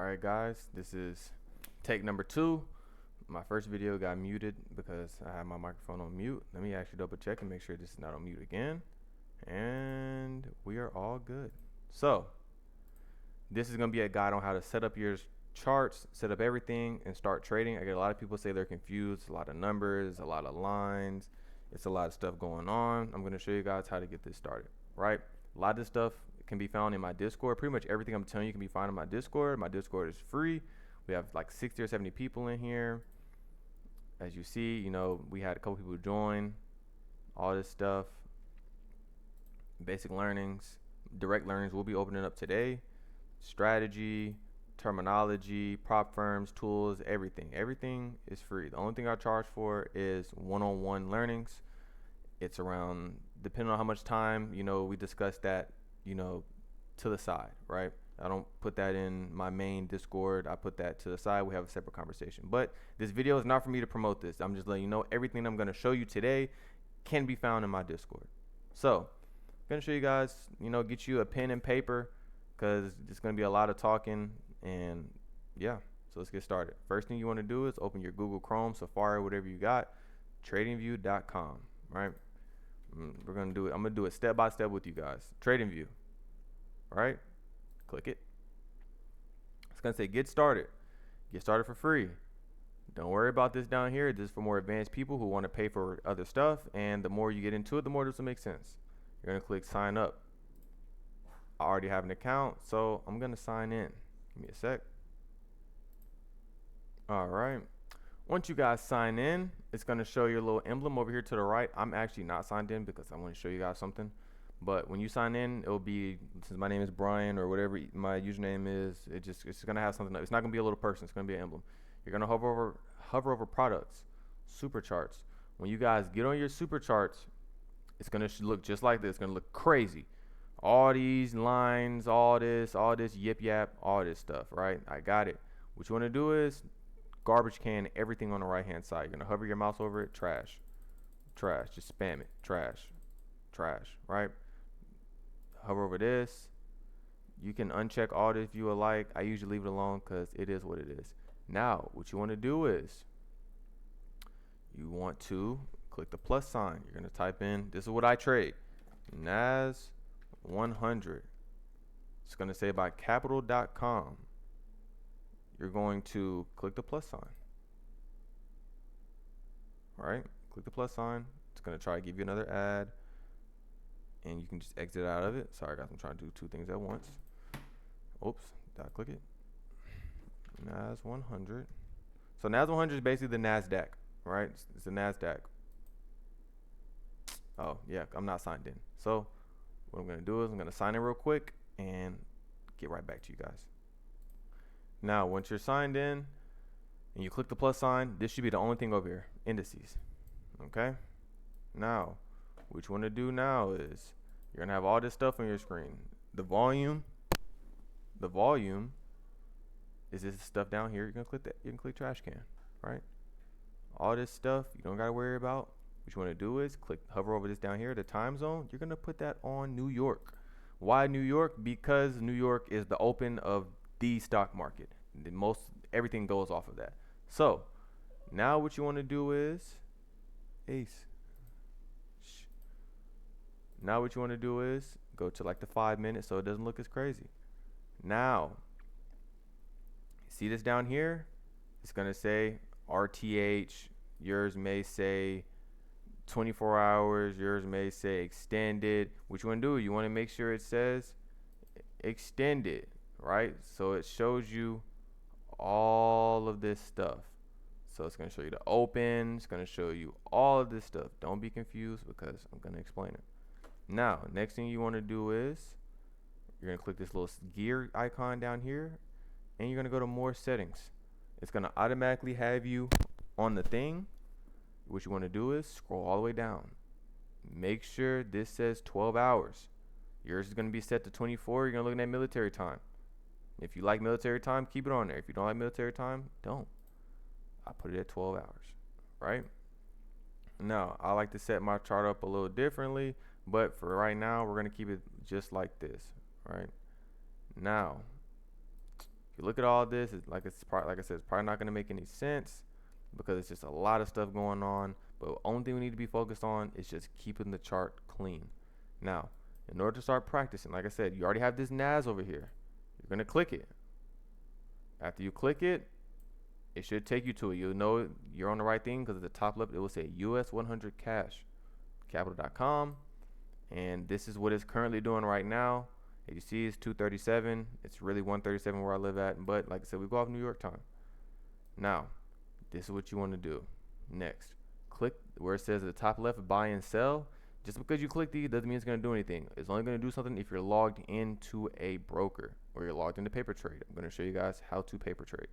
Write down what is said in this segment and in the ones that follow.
Alright guys, this is take number 2. My first video got muted because I had my microphone on mute. Let me actually double check and make sure this is not on mute again. And we are all good. So, this is going to be a guide on how to set up your charts, set up everything, and start trading. I get a lot of people say they're confused, a lot of numbers, a lot of lines. It's a lot of stuff going on. I'm going to show you guys how to get this started, right? A lot of this stuff can be found in my Discord. Pretty much everything I'm telling you can be found in my Discord. My Discord is free. We have like 60 or 70 people in here. As you see, we had a couple people join. All this stuff. Basic learnings, direct learnings will be opening up today. Strategy, terminology, prop firms, tools, everything. Everything is free. The only thing I charge for is one-on-one learnings. It's around, depending on how much time, we discuss that, to the side, right? I don't put that in my main Discord. I put that to the side. We have a separate conversation. But this video is not for me to promote this. I'm just letting you know everything I'm going to show you today can be found in my Discord. So, I'm going to show you guys, get you a pen and paper because it's going to be a lot of talking. And yeah, so let's get started. First thing you want to do is open your Google Chrome, Safari, whatever you got, tradingview.com, right? We're going to do it. I'm going to do it step by step with you guys. TradingView, right? Click it. It's going to say get started. Get started for free. Don't worry about this down here. This is for more advanced people who want to pay for other stuff. And the more you get into it, the more this will make sense. You're going to click sign up. I already have an account, so I'm going to sign in. Give me a sec. All right. Once you guys sign in, it's going to show your little emblem over here to the right. I'm actually not signed in because I want to show you guys something. But when you sign in, it'll be, since my name is Brian or whatever my username is, it's going to have something. It's not going to be a little person. It's going to be an emblem. You're going to hover over products, super charts. When you guys get on your super charts, it's going to look just like this. It's going to look crazy. All these lines, all this yip yap, all this stuff, right? I got it. What you want to do is garbage can everything on the right hand side. You're going to hover your mouse over it, trash, just spam it, trash, right? Hover over this. You can uncheck all this if you would like. I usually leave it alone because it is what it is. Now, what you want to do is you want to click the plus sign. You're going to type in, this is what I trade, NAS 100. It's going to say by capital.com. You're going to click the plus sign. All right, click the plus sign. It's going to try to give you another ad. And you can just exit out of it. Sorry guys, I'm trying to do two things at once. Oops, did I click it? NAS 100. So NAS 100 is basically the NASDAQ, right? It's the NASDAQ. Oh yeah, I'm not signed in. So what I'm gonna do is I'm gonna sign in real quick and get right back to you guys. Now, once you're signed in and you click the plus sign, this should be the only thing over here, indices, okay? Now, what you want to do now is you're gonna have all this stuff on your screen. The volume is this stuff down here. You're gonna click that. You can click trash can, right? All this stuff you don't gotta worry about. What you want to do is hover over this down here, the time zone. You're gonna put that on New York. Why New York? Because New York is the open of the stock market. Everything goes off of that. So now what you want to do is Now what you want to do is go to like the 5 minutes so it doesn't look as crazy. Now, see this down here? It's going to say RTH. Yours may say 24 hours. Yours may say extended. What you want to do, you want to make sure it says extended, right? So it shows you all of this stuff. So it's going to show you the open. It's going to show you all of this stuff. Don't be confused because I'm going to explain it. Now, next thing you want to do is you're going to click this little gear icon down here and you're going to go to more settings. It's going to automatically have you on the thing. What you want to do is scroll all the way down. Make sure this says 12 hours. Yours is going to be set to 24. You're going to look at military time. If you like military time, keep it on there. If you don't like military time, don't. I put it at 12 hours, right? Now, I like to set my chart up a little differently. But for right now, we're going to keep it just like this, right? Now, you look at all this, like I said, it's probably not gonna make any sense because it's just a lot of stuff going on. But the only thing we need to be focused on is just keeping the chart clean. Now, in order to start practicing, like I said, you already have this NAS over here. You're gonna click it. After you click it, it should take you to it. You'll know you're on the right thing because at the top left it will say US 100 cash, capital.com, and this is what it's currently doing right now. As you see, it's 237. It's really 137 where I live at, but like I said, we go off New York time. Now, this is what you want to do. Next, click where it says at the top left, buy and sell. Just because you click these doesn't mean it's going to do anything. It's only going to do something if you're logged into a broker or you're logged into paper trade. I'm going to show you guys how to paper trade.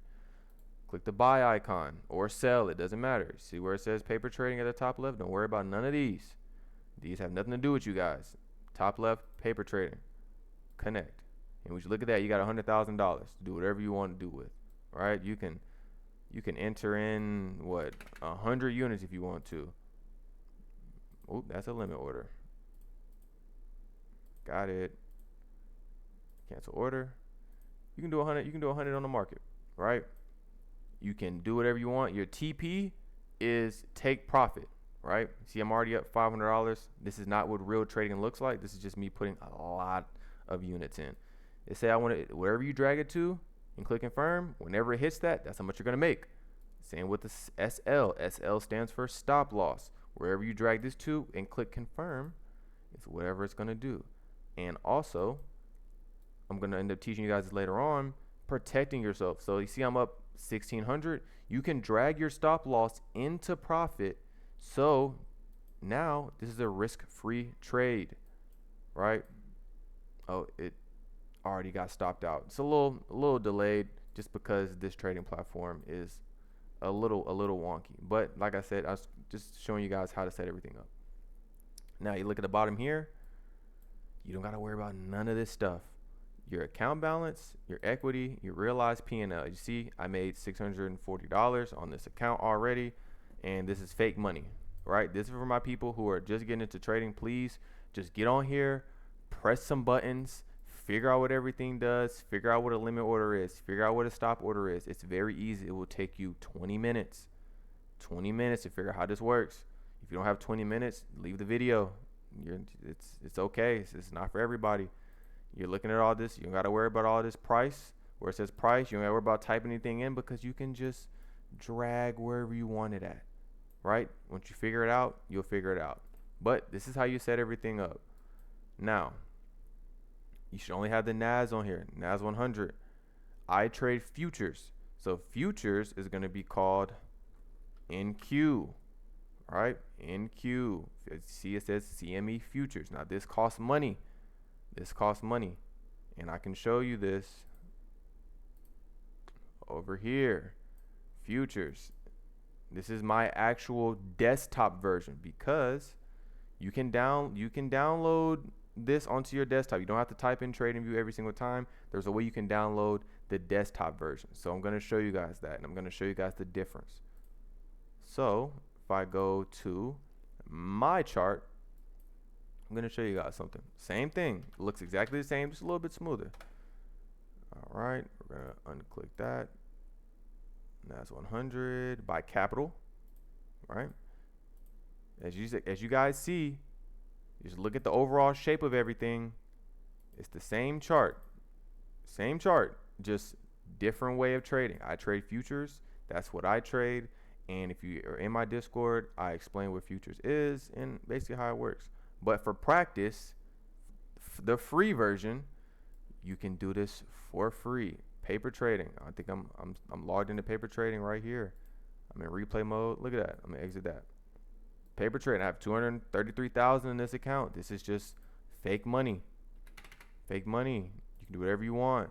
Click the buy icon or sell. It doesn't matter. See where it says paper trading at the top left? Don't worry about none of these. These have nothing to do with you guys. Top left, paper trading. Connect. And when you look at that, you got $100,000 to do whatever you want to do with. Right? You can enter in what 100 units if you want to. Oh, that's a limit order. Got it. Cancel order. You can do 100. You can do 100 on the market, right? You can do whatever you want. Your TP is take profit, right? See, I'm already up $500. This is not what real trading looks like. This is just me putting a lot of units in. They say I want it wherever you drag it to and click confirm. Whenever it hits that, that's how much you're gonna make. Same with the SL. SL stands for stop loss. Wherever you drag this to and click confirm, it's whatever it's gonna do. And also, I'm gonna end up teaching you guys this later on, protecting yourself. So you see I'm up 1,600. You can drag your stop loss into profit. So now this is a risk-free trade, right? Oh, it already got stopped out. It's a little delayed just because this trading platform is a little wonky. But like I said, I was just showing you guys how to set everything up. Now you look at the bottom here. You don't got to worry about none of this stuff. Your account balance, your equity, your realized P&L. You see, I made $640 on this account already, and this is fake money, right? This is for my people who are just getting into trading. Please just get on here, press some buttons, figure out what everything does, figure out what a limit order is, figure out what a stop order is. It's very easy. It will take you 20 minutes. 20 minutes to figure out how this works. If you don't have 20 minutes, leave the video. It's okay. It's not for everybody. You're looking at all this. You don't got to worry about all this price. Where it says price, you don't got to worry about typing anything in because you can just drag wherever you want it at, right? Once you figure it out, you'll figure it out. But this is how you set everything up. Now, you should only have the NAS on here, NAS 100. I trade futures. So futures is going to be called NQ, right? NQ. See, it says CME futures. Now, this costs money. This costs money. And I can show you this over here. Futures. This is my actual desktop version because you can download this onto your desktop. You don't have to type in TradingView every single time. There's a way you can download the desktop version. So I'm going to show you guys that, and I'm going to show you guys the difference. So if I go to my chart, I'm going to show you guys something. Same thing. It looks exactly the same, just a little bit smoother. All right, we're going to unclick that. NAS 100 by capital, right? As you guys see, you just look at the overall shape of everything. It's the same chart, just different way of trading. I trade futures. That's what I trade. And if you are in my Discord, I explain what futures is and basically how it works. But for practice, the free version, you can do this for free. Paper trading. I think I'm logged into paper trading right here. I'm in replay mode. Look at that. I'm gonna exit that. Paper trading. I have 233,000 in this account. This is just fake money. Fake money. You can do whatever you want.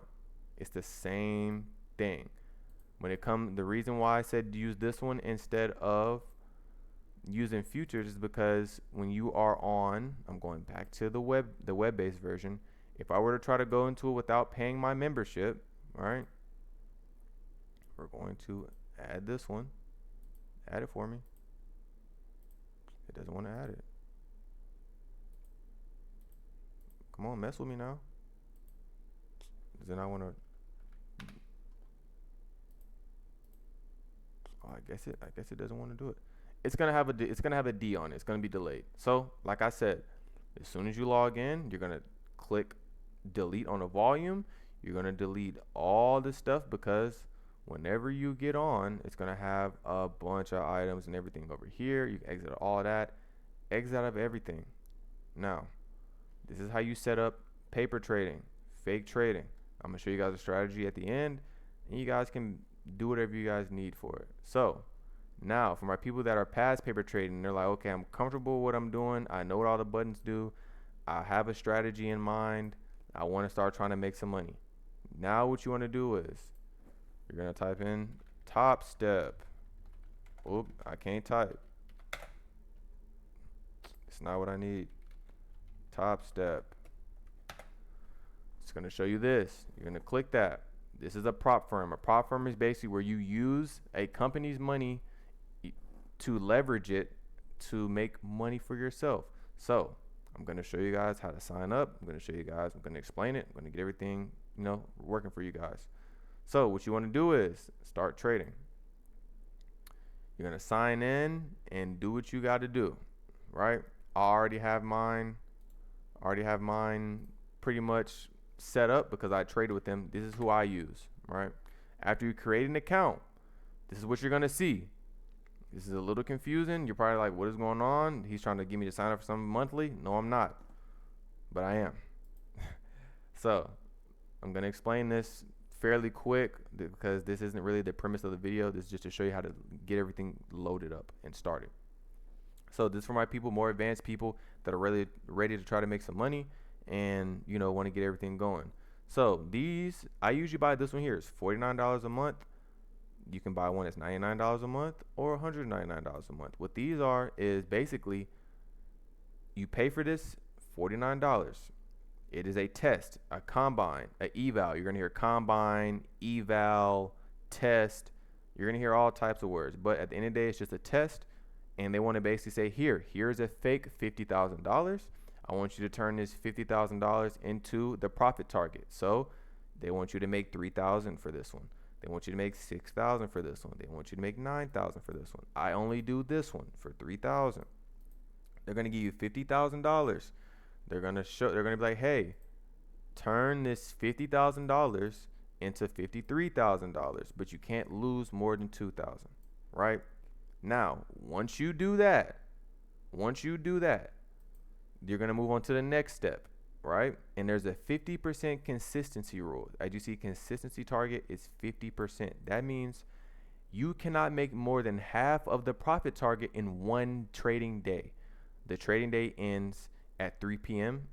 It's the same thing. When it comes, the reason why I said use this one instead of using futures is because when you are on, I'm going back to the web-based version. If I were to try to go into it without paying my membership, all right, we're going to add this one. Add it for me. It doesn't want to add it. Come on, mess with me now. Does it not want to? I guess it doesn't want to do it. It's gonna have a D on it. It's gonna be delayed. So like I said, as soon as you log in, you're gonna click delete on the volume. You're gonna delete all the stuff because whenever you get on, it's gonna have a bunch of items and everything over here. You can exit all of that, exit out of everything. Now, this is how you set up paper trading, fake trading. I'm gonna show you guys a strategy at the end, and you guys can do whatever you guys need for it. So now, for my people that are past paper trading, they're like, okay, I'm comfortable with what I'm doing. I know what all the buttons do. I have a strategy in mind. I want to start trying to make some money. Now what you want to do is you're going to type in top step. Oop, I can't type. It's not what I need. Top step. It's going to show you this. You're going to click that. This is a prop firm. A prop firm is basically where you use a company's money to leverage it to make money for yourself. So I'm going to show you guys how to sign up. I'm going to show you guys, I'm going to explain it. I'm going to get everything, working for you guys. So what you want to do is start trading. You're going to sign in and do what you got to do, right? I already have mine pretty much set up because I traded with them. This is who I use, right? After you create an account, this is what you're going to see. This is a little confusing. You're probably like, what is going on? He's trying to get me to sign up for something monthly. No, I'm not, but I am. So I'm going to explain this fairly quick because this isn't really the premise of the video. This is just to show you how to get everything loaded up and started. So this is for my people, more advanced people that are really ready to try to make some money and, want to get everything going. So these, I usually buy this one here. It's $49 a month. You can buy one that's $99 a month or $199 a month. What these are is basically you pay for this $49. It is a test, a combine, an eval. You're going to hear combine, eval, test. You're going to hear all types of words. But at the end of the day, it's just a test. And they want to basically say, here's a fake $50,000. I want you to turn this $50,000 into the profit target. So they want you to make $3,000 for this one. They want you to make $6,000 for this one. They want you to make $9,000 for this one. I only do this one for $3,000. They're gonna give you $50,000. They're gonna be like, hey, turn this $50,000 into $53,000, but you can't lose more than $2,000, right? Now, once you do that, you're gonna move on to the next step. Right? And there's a 50% consistency rule. As you see, consistency target is 50%. That means you cannot make more than half of the profit target in one trading day. The trading day ends at 3 p.m.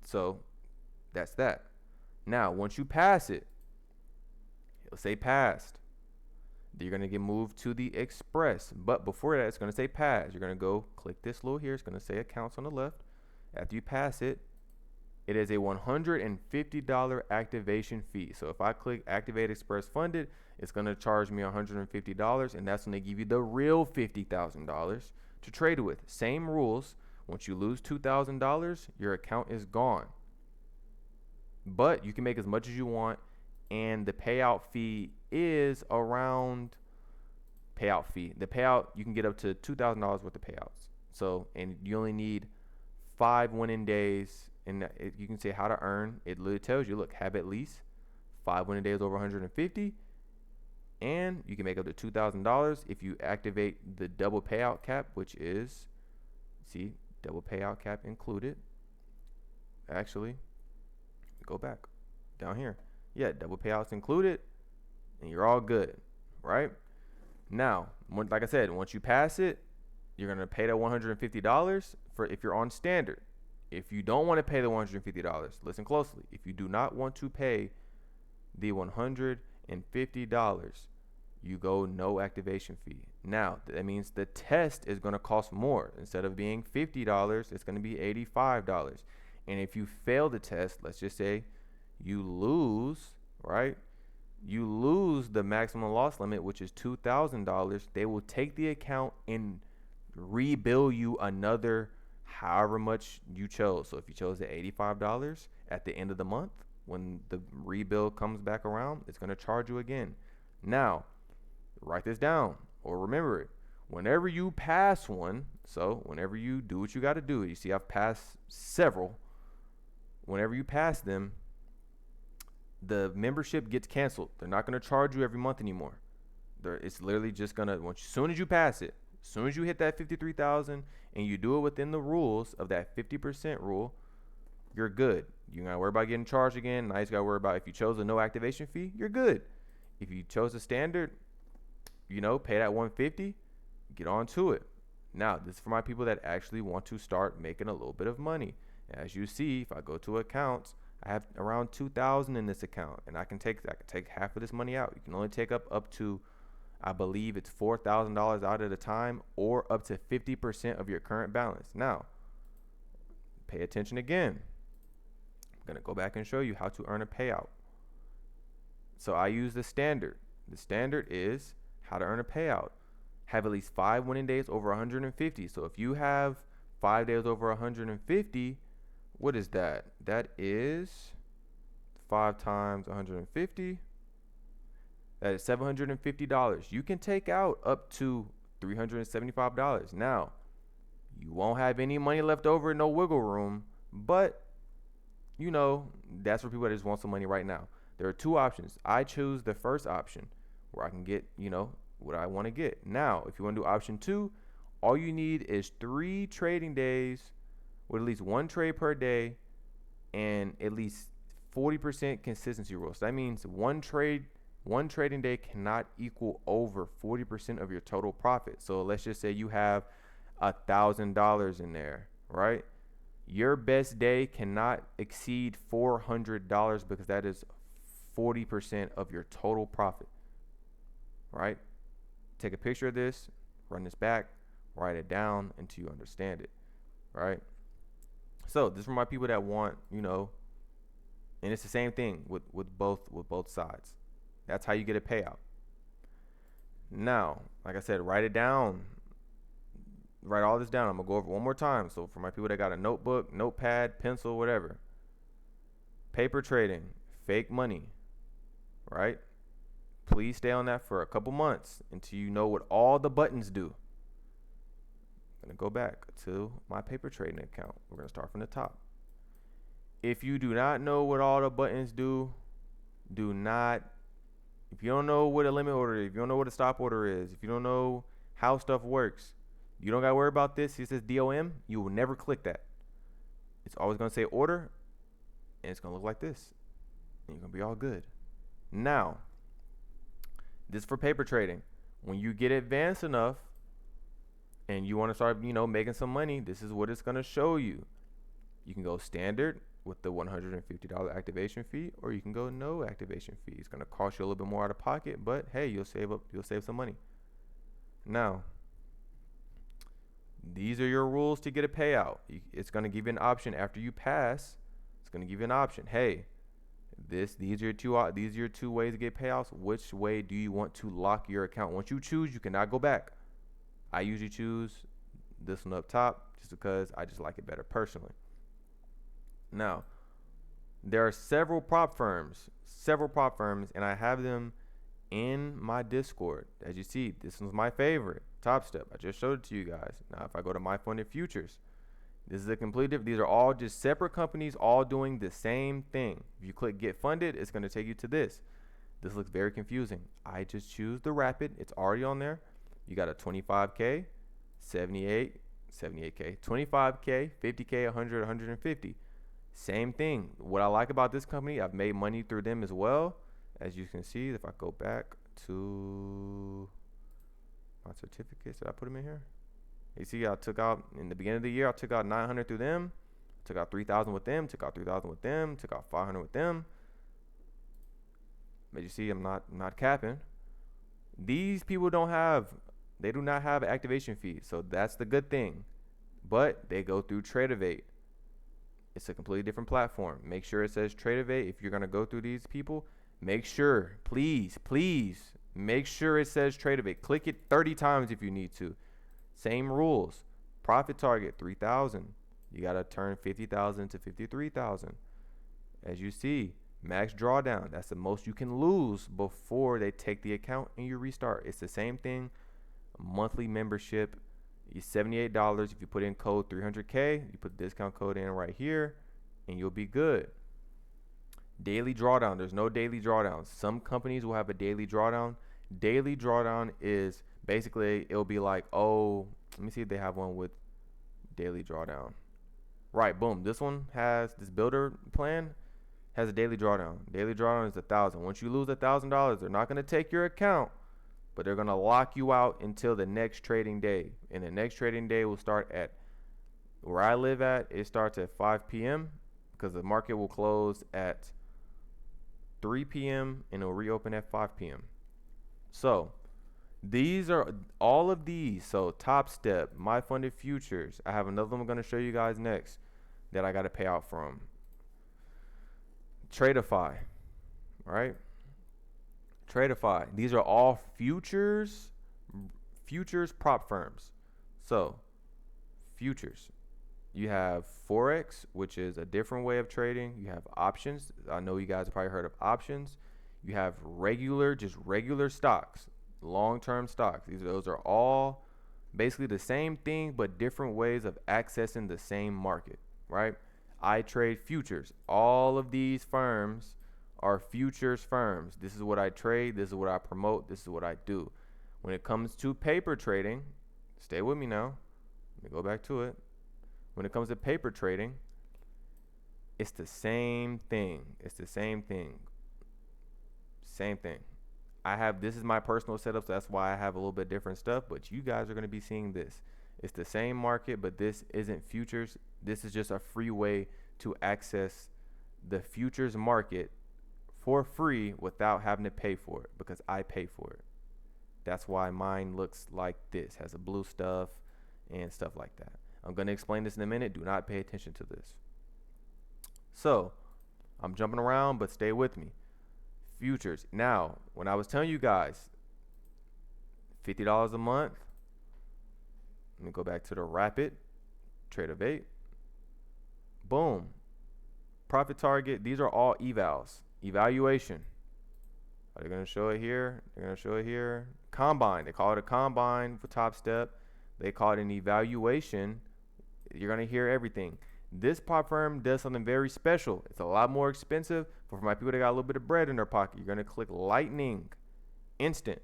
So that's that. Now, once you pass it, it'll say passed. You're going to get moved to the express. But before that, it's going to say pass. You're going to go click this little here. It's going to say accounts on the left. After you pass it, it is a $150 activation fee. So if I click activate express funded, it's going to charge me $150, and that's when they give you the real $50,000 to trade with. Same rules. Once you lose $2,000, your account is gone. But you can make as much as you want, and the payout fee is around the payout. You can get up to $2,000 worth of payouts. So, and you only need 5 winning days, and you can say how to earn. It literally tells you, look, have at least 5 winning days over 150, and you can make up to $2,000 if you activate the double payout cap, which is, see, double payout cap included. Actually, go back down here. Yeah, double payouts included, and you're all good, right? Now, like I said, once you pass it, you're going to pay that $150 for if you're on standard. If you don't want to pay the $150, listen closely. If you do not want to pay the $150, you go no activation fee. Now, that means the test is going to cost more. Instead of being $50, it's going to be $85. And if you fail the test, let's just say you lose, right? You lose the maximum loss limit, which is $2,000. They will take the account and rebill you another however much you chose. So if you chose the $85 at the end of the month, when the rebill comes back around, it's going to charge you again. Now, Write this down or remember it. Whenever you pass one, so whenever you do what you got to do, you see I've passed several. Whenever you pass them, the membership gets canceled. They're not going to charge you every month anymore. It's literally just going to, as soon as you pass it, as soon as you hit that 53,000 and you do it within the rules of that 50% rule, you're good. You got to worry about getting charged again. Now you got to worry about if you chose a no activation fee, you're good. If you chose a standard, pay that 150, get on to it. Now, this is for my people that actually want to start making a little bit of money. As you see, if I go to accounts, I have around 2,000 in this account, and I can take half of this money out. You can only take up to, I believe it's $4,000 out at a time, or up to 50% of your current balance. Now, pay attention again. I'm gonna go back and show you how to earn a payout. So I use the standard. The standard is how to earn a payout. Have at least 5 winning days over 150. So if you have 5 days over 150, what is that? That is 5 times 150. That is $750. You can take out up to $375. Now, you won't have any money left over, no wiggle room, but that's for people that just want some money right now. There are 2 options. I choose the first option where I can get, what I want to get. Now, if you want to do option 2, all you need is 3 trading days with at least 1 trade per day and at least 40% consistency rule. So that means one trading day cannot equal over 40% of your total profit. So let's just say you have $1,000 in there, right? Your best day cannot exceed $400 because that is 40% of your total profit, right? Take a picture of this, run this back, write it down until you understand it, right? So this is for my people that want, and it's the same thing with both sides. That's how you get a payout. Now, like I said, write it down. Write all this down. I'm gonna go over it one more time. So for my people that got a notebook, notepad, pencil, whatever. Paper trading, fake money, right? Please stay on that for a couple months until you know what all the buttons do. I'm going to go back to my paper trading account. We're going to start from the top. If you do not know what all the buttons do, if you don't know what a limit order is, if you don't know what a stop order is, if you don't know how stuff works, you don't got to worry about this. It says DOM. You will never click that. It's always going to say order, and it's going to look like this. And you're going to be all good. Now, this is for paper trading. When you get advanced enough and you want to start, making some money, this is what it's going to show you. You can go standard with the $150 activation fee, or you can go no activation fee. It's going to cost you a little bit more out of pocket, but hey, you'll save some money. Now, these are your rules to get a payout. It's going to give you an option after you pass. It's going to give you an option. Hey, these are your two ways to get payouts. Which way do you want to lock your account? Once you choose, you cannot go back. I usually choose this one up top just because I just like it better personally. Now, there are several prop firms, and I have them in my Discord. As you see, this one's my favorite, Top Step. I just showed it to you guys. Now, if I go to My Funded Futures, this is a complete different. These are all just separate companies, all doing the same thing. If you click Get Funded, it's going to take you to this. This looks very confusing. I just choose the Rapid. It's already on there. You got a 25K, 78K, 25K, 50K, 100, 150. Same thing. What I like about this company, I've made money through them as well. As you can see, if I go back to my certificates, did I put them in here? You see, I took out, in the beginning of the year, I took out 900 through them, took out 3,000 with them, took out 3,000 with them, took out 500 with them. But you see, I'm not capping. These people do not have activation fees, so that's the good thing. But they go through Tradeovate. It's a completely different platform. Make sure it says Tradeovate. If you're going to go through these people, make sure, please, make sure it says Tradeovate. Click it 30 times if you need to. Same rules. Profit target 3,000. You got to turn 50,000 to 53,000. As you see, Max drawdown. That's the most you can lose before they take the account and you restart. It's the same thing. Monthly membership is $78. If you put in code 300K, you put the discount code in right here, and you'll be good. Daily drawdown. There's no daily drawdown. Some companies will have a daily drawdown. Daily drawdown is basically, it'll be like, oh, let me see if they have one with daily drawdown. Right, boom. This one has, this builder plan has a daily drawdown. Daily drawdown is $1,000. Once you lose $1,000, they're not going to take your account, but they're going to lock you out until the next trading day. And the next trading day will start at, where I live at, it starts at 5 p.m. because the market will close at 3 p.m. and it'll reopen at 5 p.m. So these are all of these. So Top Step, My Funded Futures. I have another one I'm going to show you guys next that I got to pay out from. Tradeify, right? Tradeify. These are all futures prop firms. So futures. You have Forex, which is a different way of trading. You have options. I know you guys have probably heard of options. You have regular, just regular stocks, long-term stocks. Those are all basically the same thing, but different ways of accessing the same market, right? I trade futures. All of these firms are futures firms. This is what I trade. This is what I promote. This is what I do. When it comes to paper trading, stay with me now. Let me go back to it. When it comes to paper trading, it's the same thing. It's the same thing. Same thing. This is my personal setup, so that's why I have a little bit different stuff, but you guys are going to be seeing this. It's the same market, but this isn't futures. This is just a free way to access the futures market for free without having to pay for it, because I pay for it. That's why mine looks like this, has a blue stuff and stuff like that. I'm going to explain this in a minute. Do not pay attention to this. So I'm jumping around, but stay with me. Futures. Now, when I was telling you guys, $50 a month, let me go back to the rapid trade of 8. Boom. Profit target. These are all evals. Evaluation. Are they going to show it here? They're going to show it here. Combine. They call it a combine for Top Step. They call it an evaluation. You're going to hear everything. This prop firm does something very special. It's a lot more expensive, but for my people that got a little bit of bread in their pocket, you're going to click Lightning Instant.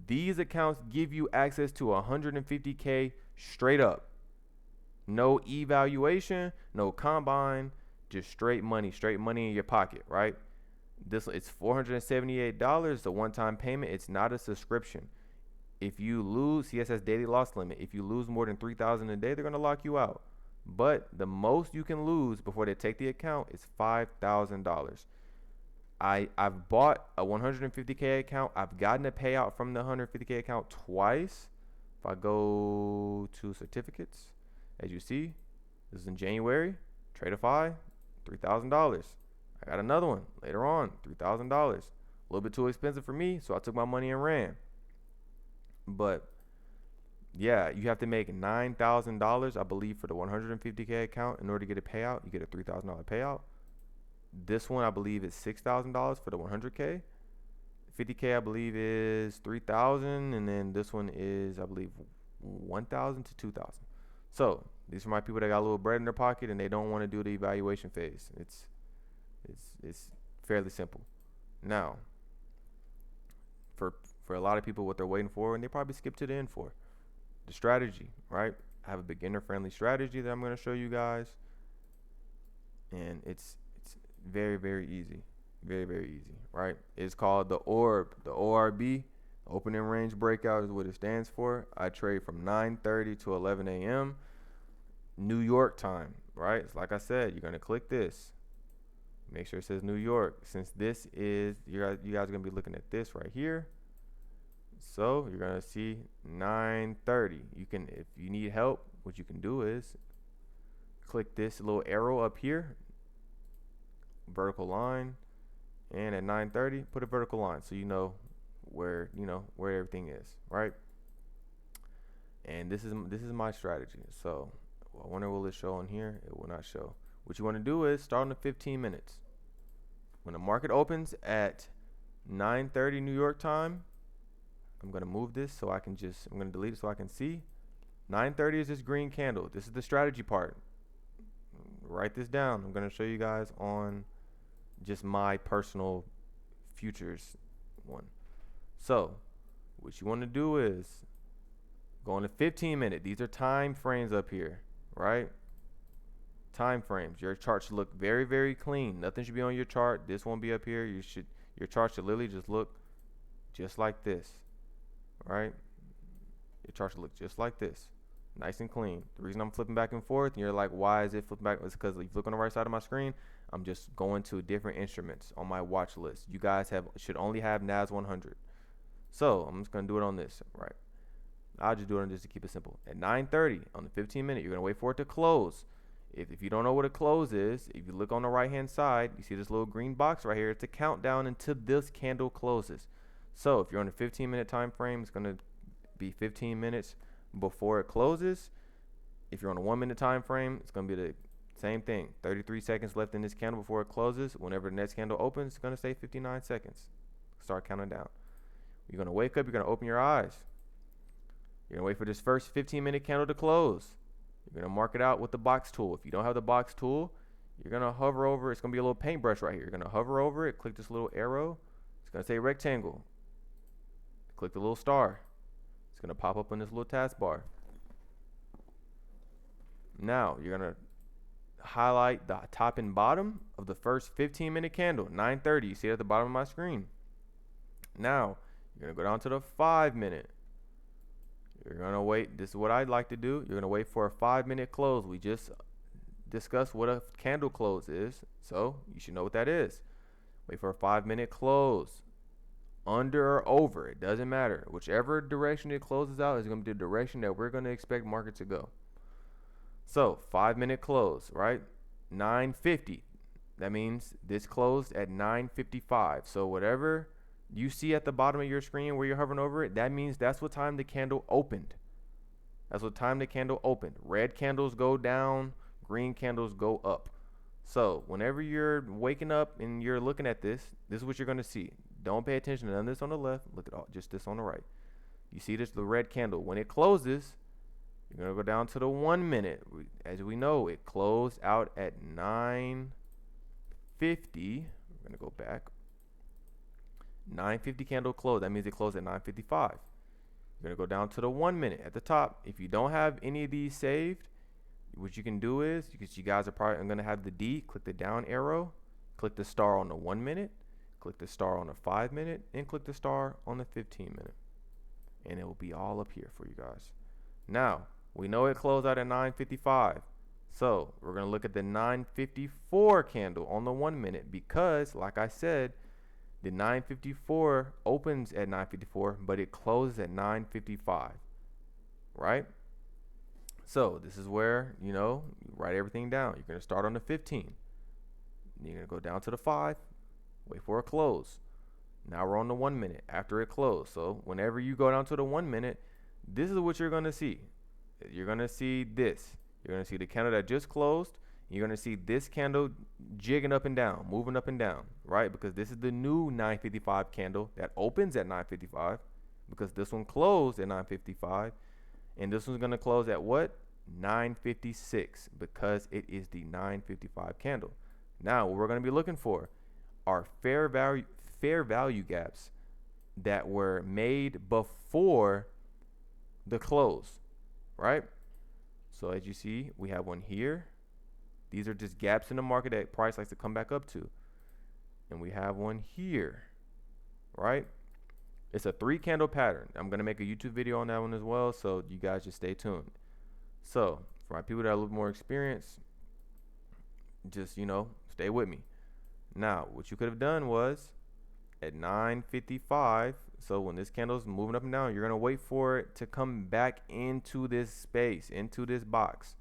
These accounts give you access to 150K straight up. No evaluation, no combine, just straight money in your pocket, right? It's $478. It's a one-time payment. It's not a subscription. If you lose, CSS daily loss limit. If you lose more than 3,000 a day, they're going to lock you out. But the most you can lose before they take the account is $5,000. I've bought a 150K account. I've gotten a payout from the 150K account twice. If I go to certificates, as you see, this is in January. Tradeify, $3,000. I got another one later on, $3,000. A little bit too expensive for me, so I took my money and ran. But yeah, you have to make $9,000, I believe, for the 150K account in order to get a payout. You get a $3,000 payout. This one, I believe, is $6,000 for the 100K. 50K, I believe, is $3,000, and then this one is, I believe, $1,000 to $2,000. So these are my people that got a little bread in their pocket and they don't want to do the evaluation phase. It's fairly simple. Now, for a lot of people, what they're waiting for, and they probably skip to the end for, the strategy, right? I have a beginner-friendly strategy that I'm going to show you guys, and it's very, very easy. Very, very easy, right? It's called the ORB. The ORB, opening range breakout, is what it stands for. I trade from 9:30 to 11 a.m. New York time, right? It's like I said, you're going to click this. Make sure it says New York. Since this is, you guys are going to be looking at this right here. So you're going to see 9:30. You can, if you need help, what you can do is click this little arrow up here, vertical line, and at 9:30 put a vertical line so you know where everything is, right? And this is my strategy. So I wonder, will it show on here? It will not show. What you want to do is start on the 15 minutes. When the market opens at 9:30 New York time, I'm gonna move this so I can I'm gonna delete it so I can see. 9:30 is this green candle. This is the strategy part. Write this down. I'm gonna show you guys on just my personal futures one. So what you want to do is go on the 15-minute. These are time frames up here, right? Time frames. Your chart should look very, very clean. Nothing should be on your chart. This won't be up here. Your chart should literally just look just like this, right? Your chart should look just like this, nice and clean. The reason I'm flipping back and forth, and you're like, why is it flipping back? It's because if you look on the right side of my screen, I'm just going to different instruments on my watch list. You guys should only have NAS 100. So I'm just gonna do it on this, right? I'll just do it on this to keep it simple. At 9:30 on the 15-minute, you're gonna wait for it to close. If you don't know what a close is, if you look on the right hand side, you see this little green box right here. It's a countdown until this candle closes. So if you're on a 15-minute time frame, it's gonna be 15 minutes before it closes. If you're on a 1-minute time frame, it's gonna be the same thing. 33 seconds left in this candle before it closes. Whenever the next candle opens, it's gonna say 59 seconds. Start counting down. You're gonna wake up, you're gonna open your eyes. You're gonna wait for this first 15-minute candle to close. You're gonna mark it out with the box tool. If you don't have the box tool, you're gonna hover over. It's gonna be a little paintbrush right here. You're gonna hover over it, click this little arrow. It's gonna say rectangle. Click the little star. It's gonna pop up on this little taskbar. Now you're gonna highlight the top and bottom of the first 15-minute candle, 9:30. You see it at the bottom of my screen. Now you're gonna go down to the 5-minute. You're gonna wait. This is what I'd like to do. You're gonna wait for a 5-minute close. We just discussed what a candle close is, so you should know what that is. Wait for a 5-minute close. Under or over, it doesn't matter. Whichever direction it closes out is gonna be the direction that we're gonna expect market to go. So 5-minute close, right? 9:50. That means this closed at 9:55. So whatever you see at the bottom of your screen where you're hovering over it, that means that's what time the candle opened. That's what time the candle opened. Red candles go down, green candles go up. So whenever you're waking up and you're looking at this, this is what you're going to see. Don't pay attention to none of this on the left. Look at all, just this on the right. You see this, the red candle. When it closes, you're going to go down to the 1-minute. As we know, it closed out at 9:50. We're going to go back. 9:50 candle close. That means it closed at 9:55. You're going to go down to the 1-minute at the top. If you don't have any of these saved, what you can do is, because you guys are probably going to have the D, click the down arrow, click the star on the 1-minute, click the star on the 5-minute, and click the star on the 15-minute. And it will be all up here for you guys. Now, we know it closed out at 9:55. So we're going to look at the 9:54 candle on the 1-minute because, like I said, the 9:54 opens at 9:54, but it closes at 9:55, right? So this is where, you write everything down. You're going to start on the 15. You're going to go down to the 5, wait for a close. Now we're on the 1-minute after it closed. So whenever you go down to the 1-minute, this is what you're going to see. You're going to see this. You're going to see the candle that just closed. You're going to see this candle jigging up and down, moving up and down, right? Because this is the new 9:55 candle that opens at 9:55 because this one closed at 9:55. And this one's going to close at what? 9:56 because it is the 9:55 candle. Now, what we're going to be looking for are fair value gaps that were made before the close, right? So as you see, we have one here. These are just gaps in the market that price likes to come back up to. And we have one here, right? It's a 3-candle pattern. I'm going to make a YouTube video on that one as well, so you guys just stay tuned. So for my people that are a little more experienced, just, stay with me. Now, what you could have done was at 9:55, so when this candle's moving up and down, you're going to wait for it to come back into this space, into this box.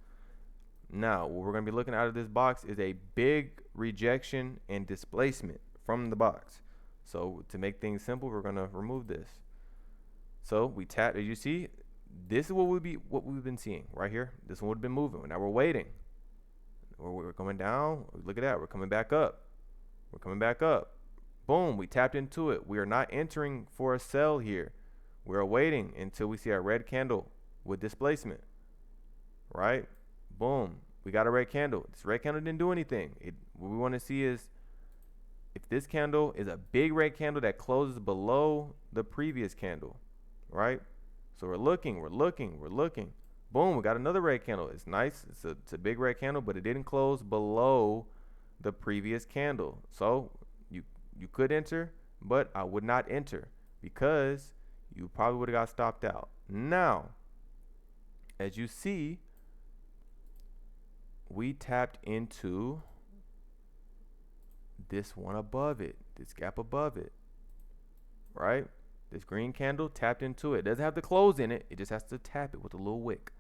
Now, what we're going to be looking out of this box is a big rejection and displacement from the box. So to make things simple, we're going to remove this. So we tap, as you see, this is what we've been seeing right here. This one would have been moving. Now we're waiting. We're coming down. Look at that. We're coming back up. We're coming back up. Boom, we tapped into it. We are not entering for a sell here. We're waiting until we see a red candle with displacement, right? Boom, we got a red candle. This red candle didn't do anything. What we want to see is if this candle is a big red candle that closes below the previous candle, right? So we're looking. Boom, we got another red candle. It's nice. It's a big red candle, but it didn't close below the previous candle. So you could enter, but I would not enter because you probably would have got stopped out. Now, as you see, we tapped into this one above it, this gap above it, right? This green candle tapped into it. It doesn't have to close in it. It just has to tap it with a little wick.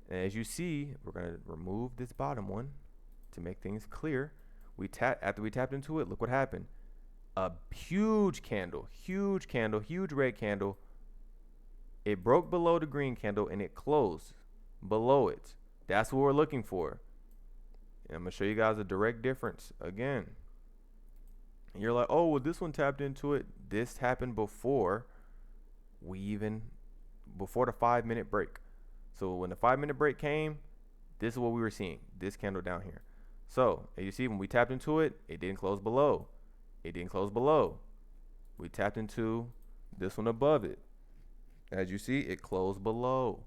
And as you see, we're going to remove this bottom one to make things clear. After we tapped into it, look what happened. A huge candle, huge red candle. It broke below the green candle and it closed below it. That's what we're looking for. And I'm going to show you guys a direct difference again. And you're like, oh, well, this one tapped into it. This happened before before the 5-minute break. So when the 5-minute break came, this is what we were seeing, this candle down here. So as you see, when we tapped into it, it didn't close below. We tapped into this one above it. As you see, it closed below.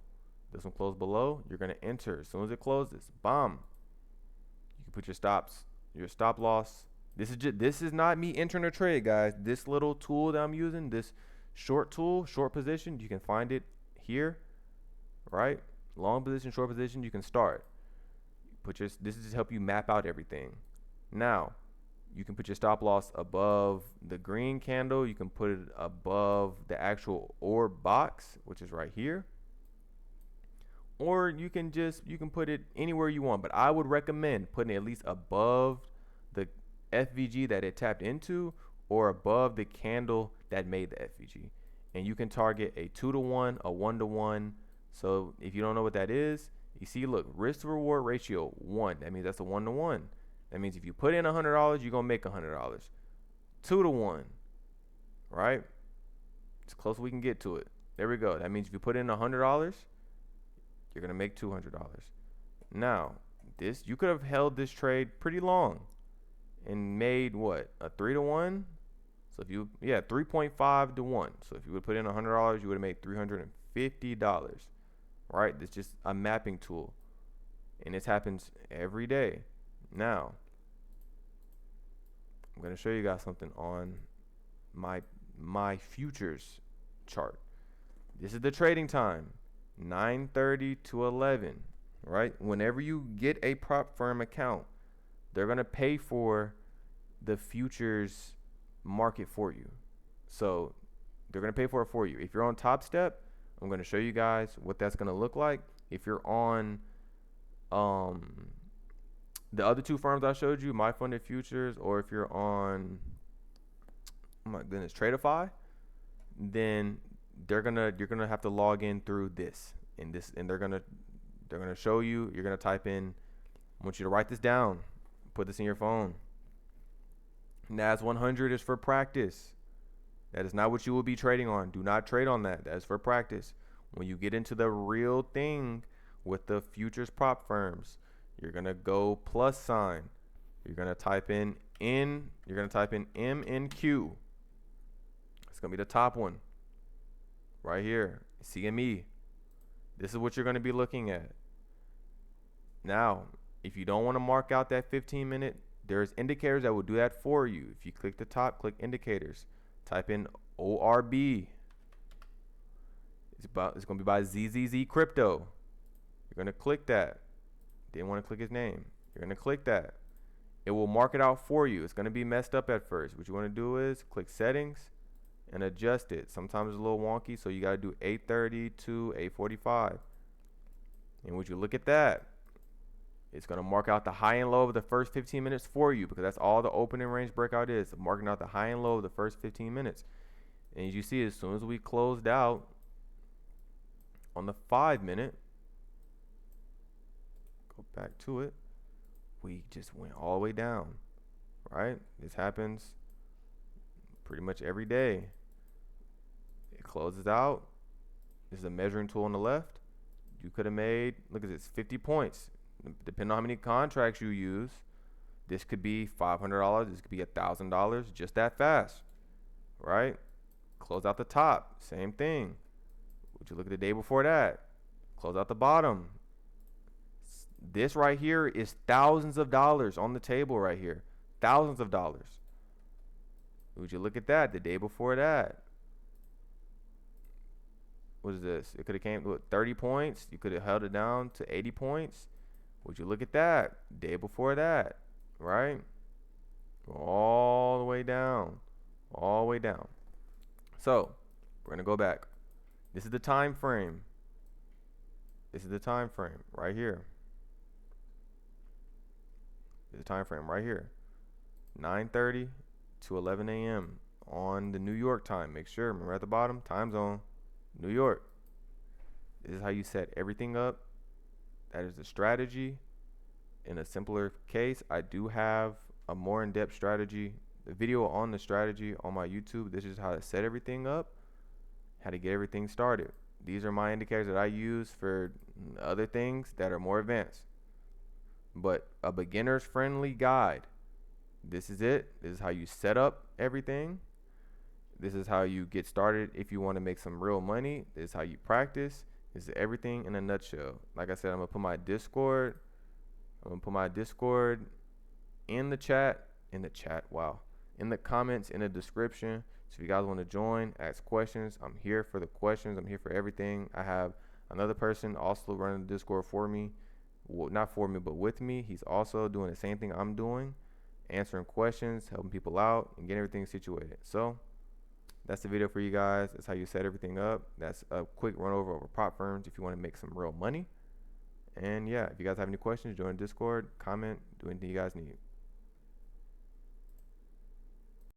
This one closed below. You're going to enter. As soon as it closes, bam. You can put your stop loss. This is not me entering a trade, guys. This little tool that I'm using, this short position, you can find it here, right? Long position, short position, you can start. This is just help you map out everything. Now, you can put your stop loss above the green candle. You can put it above the actual orb box, which is right here. Or you can put it anywhere you want, but I would recommend putting it at least above the FVG that it tapped into or above the candle that made the FVG. And you can target a 2-to-1, a 1-to-1. So if you don't know what that is, you see, look, risk to reward ratio 1. That means that's a 1-to-1. That means if you put in $100, you're going to make $100. 2-to-1, right? As close as we can get to it. There we go. That means if you put in $100, you're going to make $200. Now, you could have held this trade pretty long and made what? A 3-to-1? So if 3.5 to 1. So if you would put in $100, you would have made $350, right? It's just a mapping tool. And this happens every day. Now, I'm going to show you guys something on my futures chart. This is the trading time, 9:30 to 11, right? Whenever you get a prop firm account, they're going to pay for the futures market for you. So they're going to pay for it for you. If you're on Top Step, I'm going to show you guys what that's going to look like. If you're on the other two firms I showed you, My Funded Futures, or if you're on, oh my goodness, Tradeify, then you're gonna have to log in through this, and they're gonna show you. You're gonna type in. I want you to write this down. Put this in your phone. NAS 100 is for practice. That is not what you will be trading on. Do not trade on that. That is for practice. When you get into the real thing with the futures prop firms, you're gonna go +. You're gonna type in MNQ. It's gonna be the top one right here, CME. This is what you're gonna be looking at. Now, if you don't want to mark out that 15-minute, there's indicators that will do that for you. If you click the top, click indicators, type in ORB. It's gonna be by ZZZ Crypto. You're gonna click that. Didn't want to click his name. You're gonna click that. It will mark it out for you. It's gonna be messed up at first. What you want to do is click settings and adjust it. Sometimes it's a little wonky, so you gotta do 8:30 to 8:45. And would you look at that? It's gonna mark out the high and low of the first 15 minutes for you, because that's all the opening range breakout is, marking out the high and low of the first 15 minutes. And as you see, as soon as we closed out on the 5-minute, go back to it, we just went all the way down, right? This happens pretty much every day. It closes out. This is a measuring tool on the left. You could have made, look at this, 50 points. Depending on how many contracts you use, this could be $500. This could be $1,000, just that fast, right? Close out the top, same thing. Would you look at the day before that? Close out the bottom. This right here is thousands of dollars on the table right here. Thousands of dollars. Would you look at that? The day before that. What is this? It could have came with 30 points. You could have held it down to 80 points. Would you look at that? Day before that, right? All the way down. All the way down. So, we're going to go back. This is the time frame. This is the time frame right here. This is the time frame right here. 9:30 to 11 a.m. on the New York time. Make sure, remember at the bottom, time zone, New York. This is how you set everything up. That is the strategy. In a simpler case, I do have a more in-depth strategy, the video on the strategy on my YouTube. This is how to set everything up, how to get everything started. These are my indicators that I use for other things that are more advanced. But a beginner's friendly guide. This is it. This is how you set up everything. This is how you get started if you want to make some real money. This is how you practice. This is everything in a nutshell. Like I said, I'm going to put my Discord. In the chat. Wow. In the comments, in the description. So if you guys want to join, ask questions. I'm here for the questions. I'm here for everything. I have another person also running the Discord for me. Well, not for me, but with me. He's also doing the same thing I'm doing. Answering questions, helping people out, and getting everything situated. So that's the video for you guys. That's how you set everything up. That's a quick run over prop firms if you want to make some real money. And yeah, if you guys have any questions, join Discord, comment, do anything you guys need.